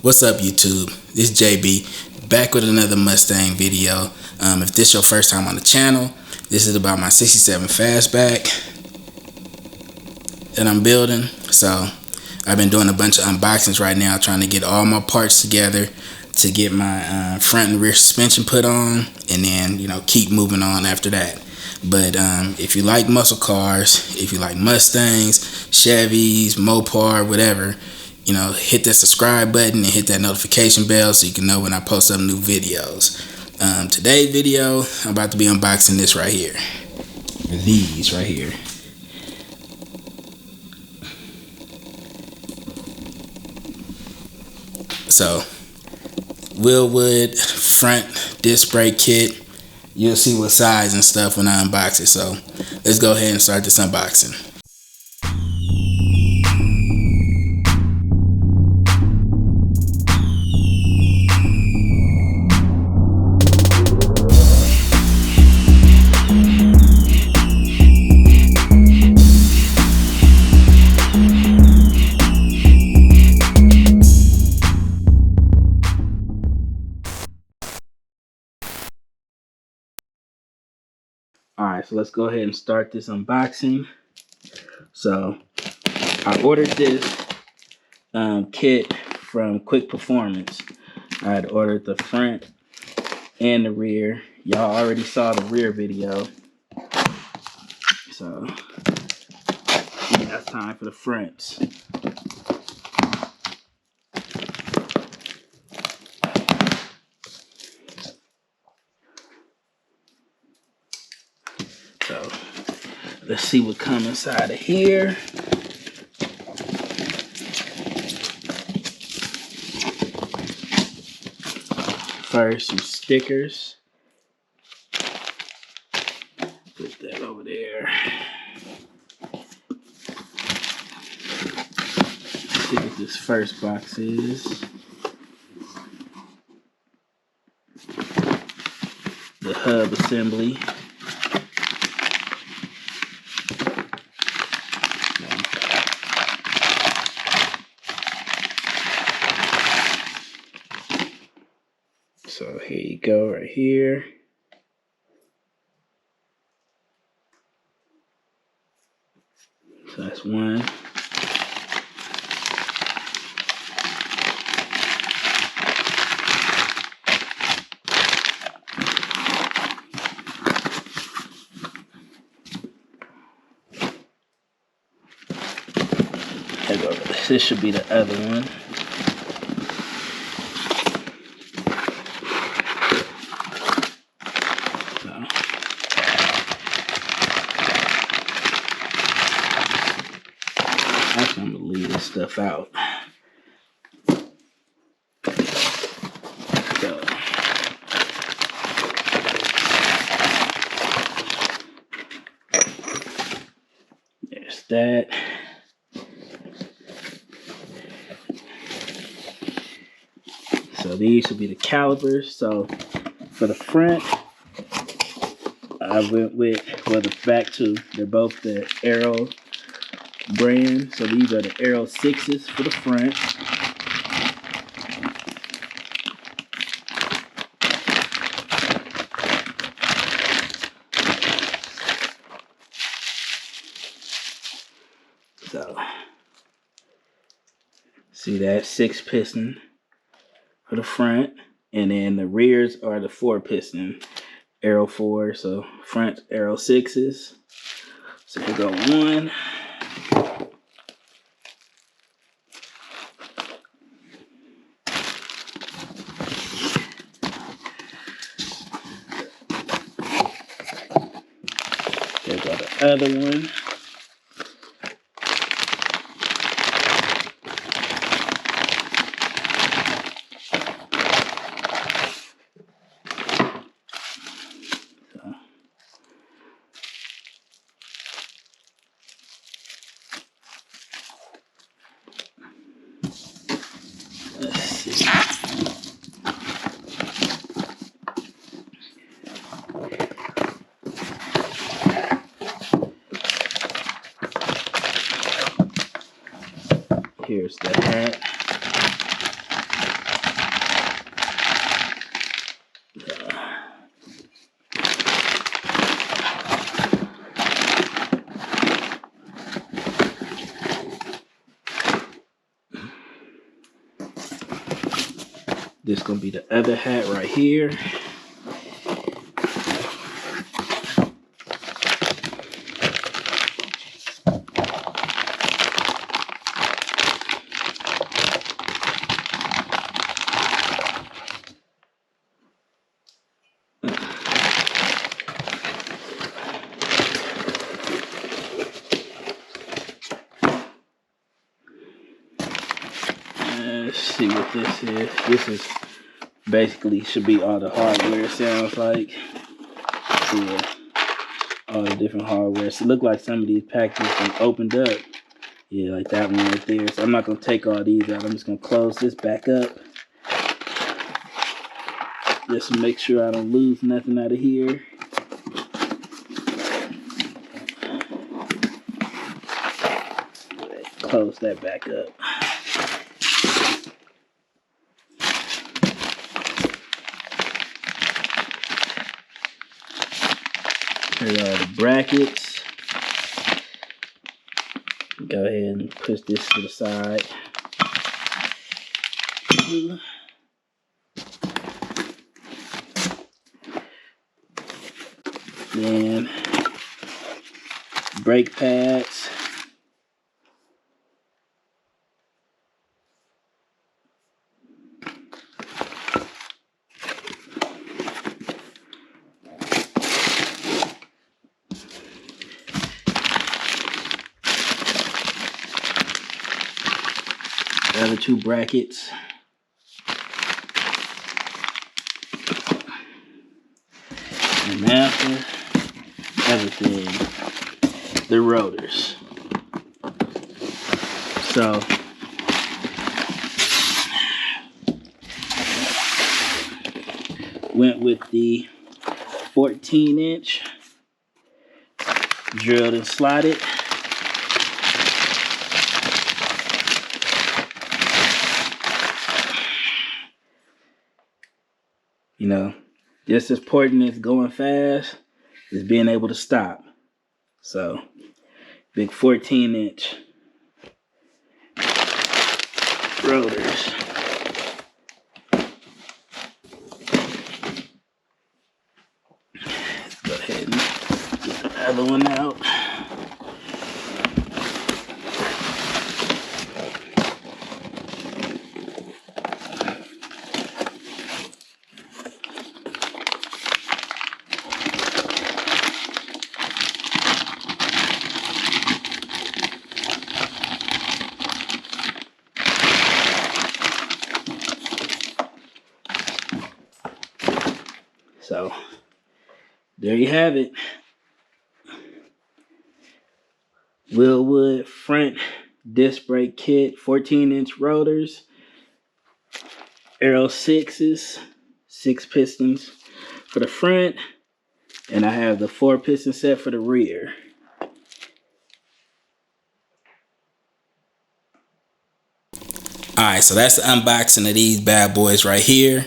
What's up, YouTube? This is JB, back with another Mustang video. If this is your first time on the channel, this is about my 67 Fastback that I'm building. So I've been doing a bunch of unboxings right now, trying to get all my parts together to get my front and rear suspension put on, and then, you know, keep moving on after that. But if you like muscle cars, if you like Mustangs, Chevys, Mopar, whatever, you know, hit that subscribe button and hit that notification bell so you can know when I post up new videos. Today's video, I'm about to be unboxing this right here. These right here. So, Wilwood front disc brake kit. You'll see what size and stuff when I unbox it. So, let's go ahead and start this unboxing. Alright, so let's go ahead and start this unboxing. So, I ordered this kit from Quick Performance. I had ordered the front and the rear. Y'all already saw the rear video. So, now it's time for the fronts. So, let's see what comes inside of here. First, some stickers. Put that over there. Let's see what this first box is. The hub assembly. So here you go, right here. So that's one. There go. This should be the other one. Actually, I'm gonna leave this stuff out. So, there's that. So these should be the calipers. So for the front, I went with, well, the back two. They're both the Aero brand. So these are the Aero6s for the front. So see that 6-piston for the front, and then the rears are the 4-piston Aero 4. So front Aero 6s. So we go one. There go the other one. Let's see. Here's the hat. This gonna be the other hat right here. Let's see what this is. This is basically should be all the hardware, it sounds like. Yeah, all the different hardware. So it look like some of these packages been opened up. Yeah, like that one right there. So I'm not gonna take all these out. I'm just gonna close this back up. Just to make sure I don't lose nothing out of here. Close that back up. Here are the brackets. Go ahead and push this to the side. Then brake pads. The other two brackets. And after everything, the rotors. So went with the 14-inch, drilled and slotted. You know, just as important as going fast is being able to stop. So, big 14-inch rotors. Let's go ahead and get the other one out. So, there you have it. Wilwood front disc brake kit, 14-inch rotors, Aero6s, 6 pistons for the front, and I have the 4-piston set for the rear. Alright, so that's the unboxing of these bad boys right here.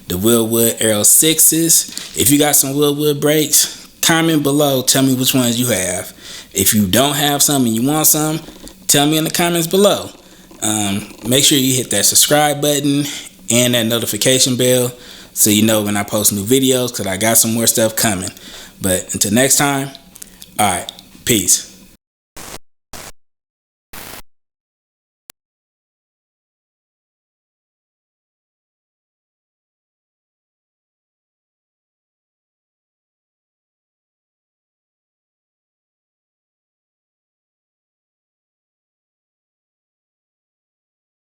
The Wilwood Aero6s. If you got some Wilwood brakes, comment below. Tell me which ones you have. If you don't have some and you want some, tell me in the comments below. Make sure you hit that subscribe button and that notification bell so you know when I post new videos, because I got some more stuff coming. But until next time, alright, peace.